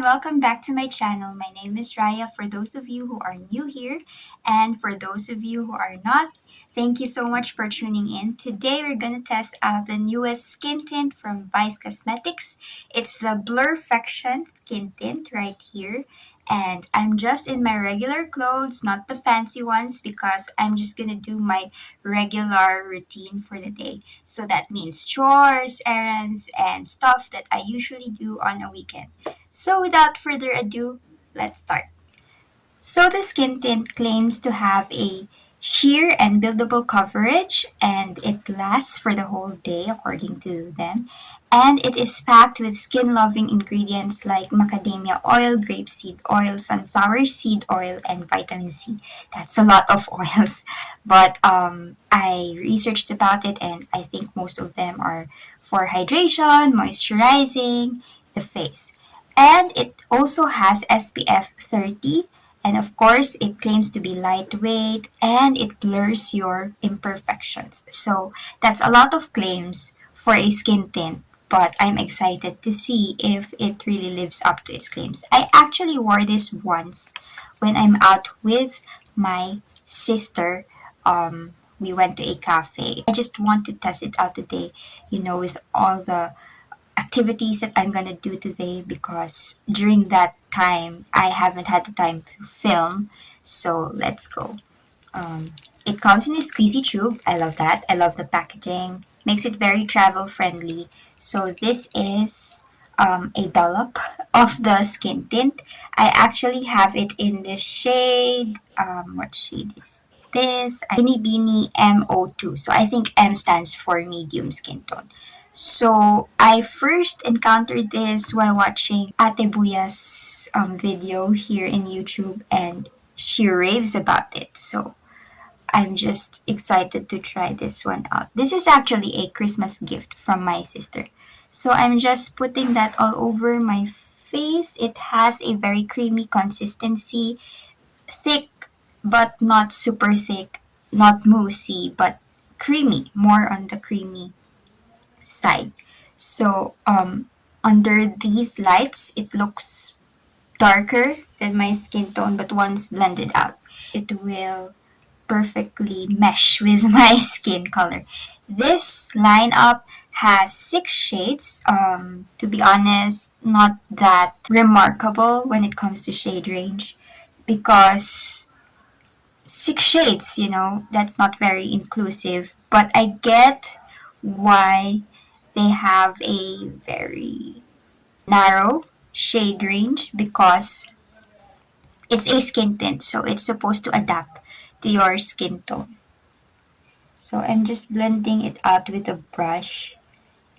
welcome back to my channel. My name is Raya for those of you who are new here, and for those of you who are not, thank you so much for tuning in. Today we're going to test out the newest skin tint from Vice Cosmetics. It's the Blurrfection skin tint right here. And I'm just in my regular clothes, not the fancy ones, because I'm just going to do my regular routine for the day. So that means chores, errands, and stuff that I usually do on a weekend. So without further ado, let's start. So the skin tint claims to have a sheer and buildable coverage, and it lasts for the whole day according to them. And it is packed with skin-loving ingredients like macadamia oil, grapeseed oil, sunflower seed oil, and vitamin C. That's a lot of oils, but I researched about it, and I think most of them are for hydration, moisturizing the face. And it also has SPF 30, and of course, it claims to be lightweight and it blurs your imperfections. So that's a lot of claims for a skin tint, but I'm excited to see if it really lives up to its claims. I actually wore this once when I'm out with my sister. We went to a cafe. I just want to test it out today, with all the activities that I'm gonna do today, because during that time I haven't had the time to film. So let's go. Um, it comes in a squeezy tube. I love that. I love the packaging. Makes it very travel friendly. So this is a dollop of the skin tint. I actually have it in the shade. What shade is this? Binibini M02. So I think M stands for medium skin tone. So I first encountered this while watching Ate Buya's video here in YouTube, and she raves about it. So I'm just excited to try this one out. This is actually a Christmas gift from my sister. So I'm just putting that all over my face. It has a very creamy consistency, thick but not super thick, not moussey but creamy, more on the creamy side. So under these lights, it looks darker than my skin tone, but once blended out, it will perfectly mesh with my skin color. This lineup has 6 shades. To be honest, not that remarkable when it comes to shade range, because 6 shades, that's not very inclusive. But I get why they have a very narrow shade range, because it's a skin tint, so it's supposed to adapt to your skin tone. So I'm just blending it out with a brush.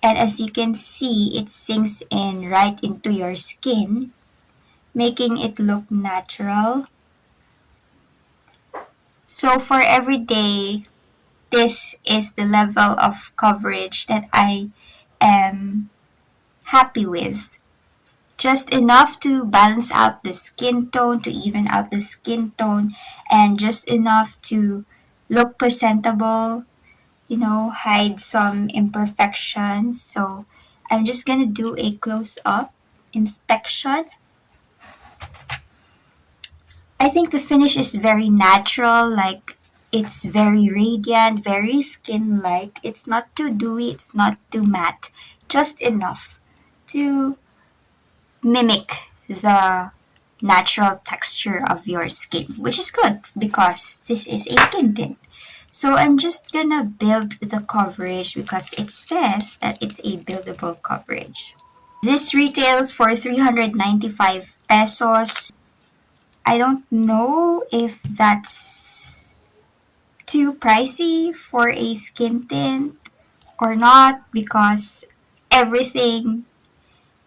And as you can see, it sinks in right into your skin, making it look natural. So for every day, this is the level of coverage that I am happy with. Just enough to balance out the skin tone, to even out the skin tone, and just enough to look presentable, hide some imperfections. So I'm just gonna do a close up inspection. I think the finish is very natural, like it's very radiant, very skin like. It's not too dewy, it's not too matte, just enough to mimic the natural texture of your skin, which is good because this is a skin tint. So I'm just gonna build the coverage because it says that it's a buildable coverage. This retails for 395 pesos. I don't know if that's too pricey for a skin tint or not, because everything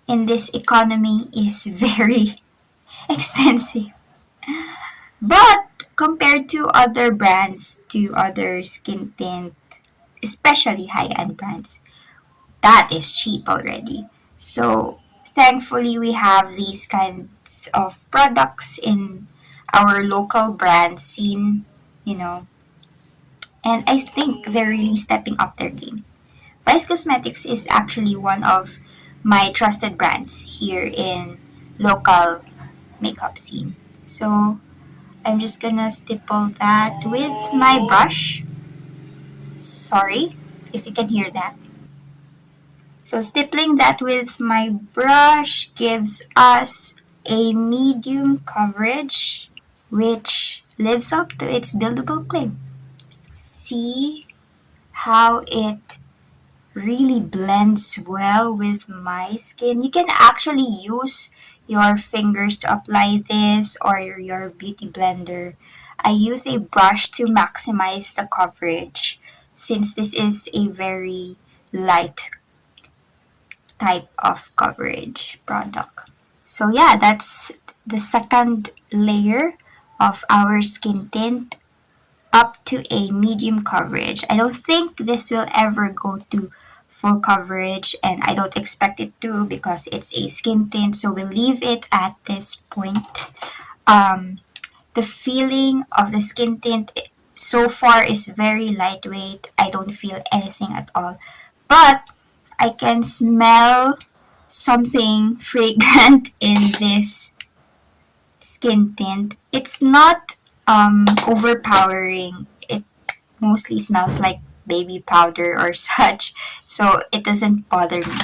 in this economy is very expensive. But compared to other brands, to other skin tint, especially high-end brands, that is cheap already. So thankfully we have these kinds of products in our local brand scene, you know, and I think they're really stepping up their game. Vice Cosmetics is actually one of my trusted brands here in local makeup scene. So I'm just gonna stipple that with my brush. Sorry if you can hear that. So stippling that with my brush gives us a medium coverage which lives up to its buildable claim. See how it really blends well with my skin. You can actually use your fingers to apply this or your beauty blender. I use a brush to maximize the coverage since this is a very light type of coverage product. So yeah, that's the second layer of our skin tint up to a medium coverage. I don't think this will ever go to full coverage and I don't expect it to because it's a skin tint, so we'll leave it at this point. Um, the feeling of the skin tint so far is very lightweight. I don't feel anything at all. But I can smell something fragrant in this skin tint. It's not overpowering. It mostly smells like baby powder or such, so it doesn't bother me.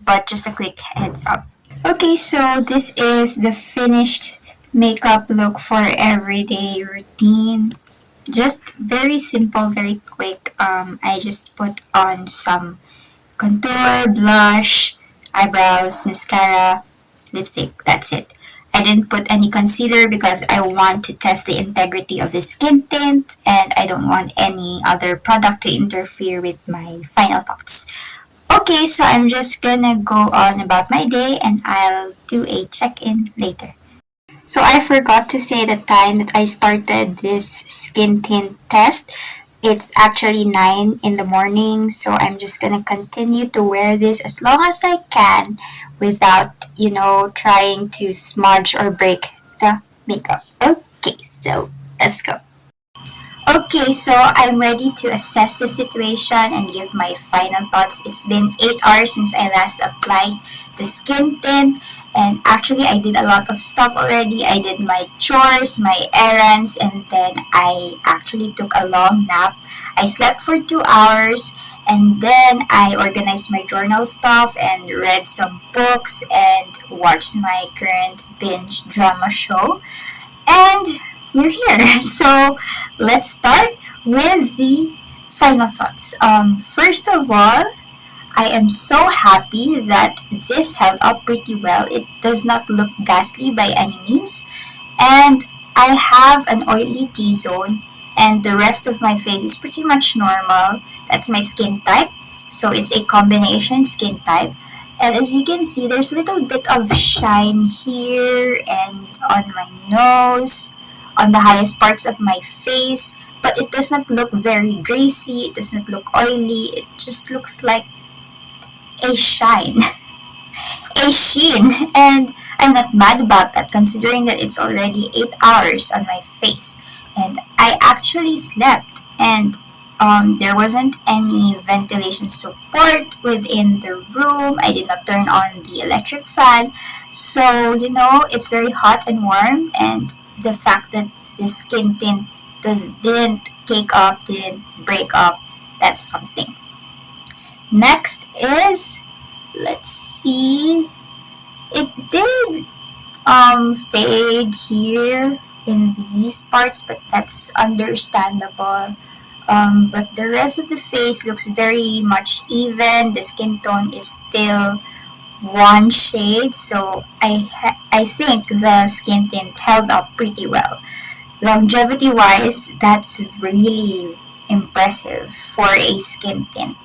But just a quick heads up. Okay, so this is the finished makeup look for everyday routine. Just very simple, very quick. I just put on some contour, blush, eyebrows, mascara, lipstick. That's it. I didn't put any concealer because I want to test the integrity of the skin tint and I don't want any other product to interfere with my final thoughts. Okay, so I'm just gonna go on about my day and I'll do a check-in later. So I forgot to say the time that I started this skin tint test. It's actually 9 in the morning, so I'm just gonna continue to wear this as long as I can without, trying to smudge or break the makeup. Okay, so let's go. Okay, so I'm ready to assess the situation and give my final thoughts. It's been 8 hours since I last applied the skin tint, and actually I did a lot of stuff already. I did my chores, my errands, and then I actually took a long nap. I slept for 2 hours, and then I organized my journal stuff and read some books and watched my current binge drama show. And we're here. So let's start with the final thoughts. First of all, I am so happy that this held up pretty well. It does not look ghastly by any means. And I have an oily T-zone and the rest of my face is pretty much normal. That's my skin type. So it's a combination skin type. And as you can see, there's a little bit of shine here and on my nose, on the highest parts of my face. But it does not look very greasy. It does not look oily. It just looks like a shine, a sheen. And I'm not mad about that considering that it's already 8 hours on my face. And I actually slept and there wasn't any ventilation support within the room. I did not turn on the electric fan. So, it's very hot and warm. And the fact that the skin tint didn't cake up, didn't break up, that's something. Next is, let's see, it did fade here in these parts, but that's understandable. But the rest of the face looks very much even. The skin tone is still one shade, so I think the skin tint held up pretty well. Longevity wise, that's really impressive for a skin tint.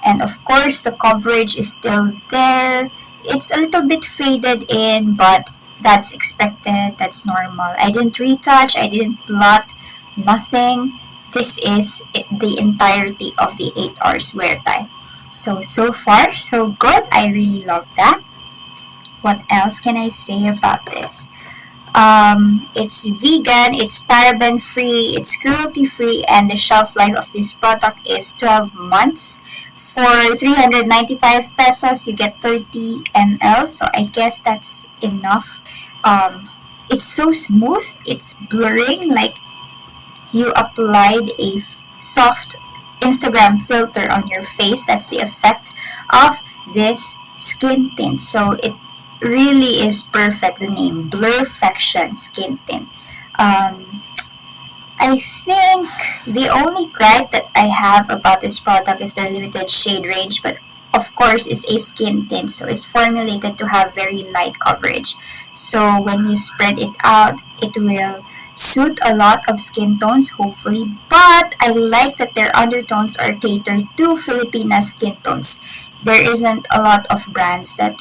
And of course, the coverage is still there. It's a little bit faded in, but that's expected, that's normal. I didn't retouch, I didn't blot, nothing. This is the entirety of the 8 hours wear time. So far, so good. I really love that. What else can I say about this? It's vegan, it's paraben free, it's cruelty free, and the shelf life of this product is 12 months For 395 pesos, you get 30 ml. So I guess that's enough. It's so smooth. It's blurring like you applied a soft Instagram filter on your face. That's the effect of this skin tint. So it really is perfect. The name Blurrfection skin tint. Um, I think the only gripe that I have about this product is their limited shade range, but of course it's a skin tint, so it's formulated to have very light coverage. So when you spread it out, it will suit a lot of skin tones, hopefully. But I like that their undertones are catered to Filipina skin tones. There isn't a lot of brands that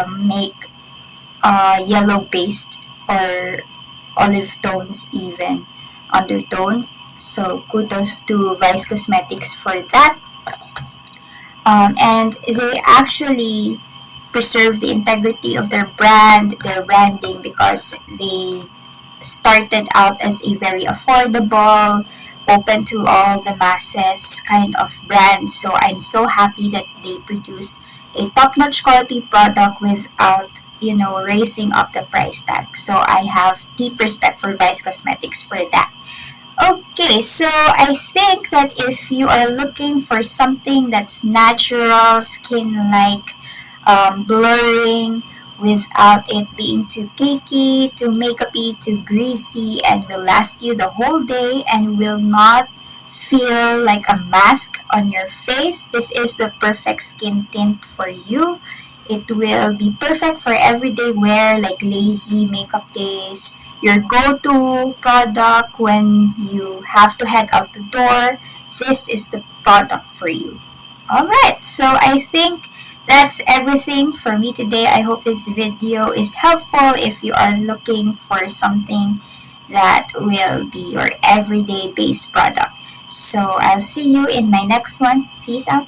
make yellow based or olive tones even undertone. So kudos to Vice Cosmetics for that. And they actually preserve the integrity of their brand, their branding, because they started out as a very affordable, open to all the masses kind of brand. So I'm so happy that they produced a top-notch quality product without, raising up the price tag. So I have deep respect for Vice Cosmetics for that. Okay, so I think that if you are looking for something that's natural, skin-like, blurring, without it being too cakey, too makeupy, too greasy, and will last you the whole day and will not feel like a mask on your face, this is the perfect skin tint for you. It will be perfect for everyday wear like lazy makeup days, your go-to product when you have to head out the door. This is the product for you. Alright, so I think that's everything for me today. I hope this video is helpful if you are looking for something that will be your everyday base product. So I'll see you in my next one. Peace out.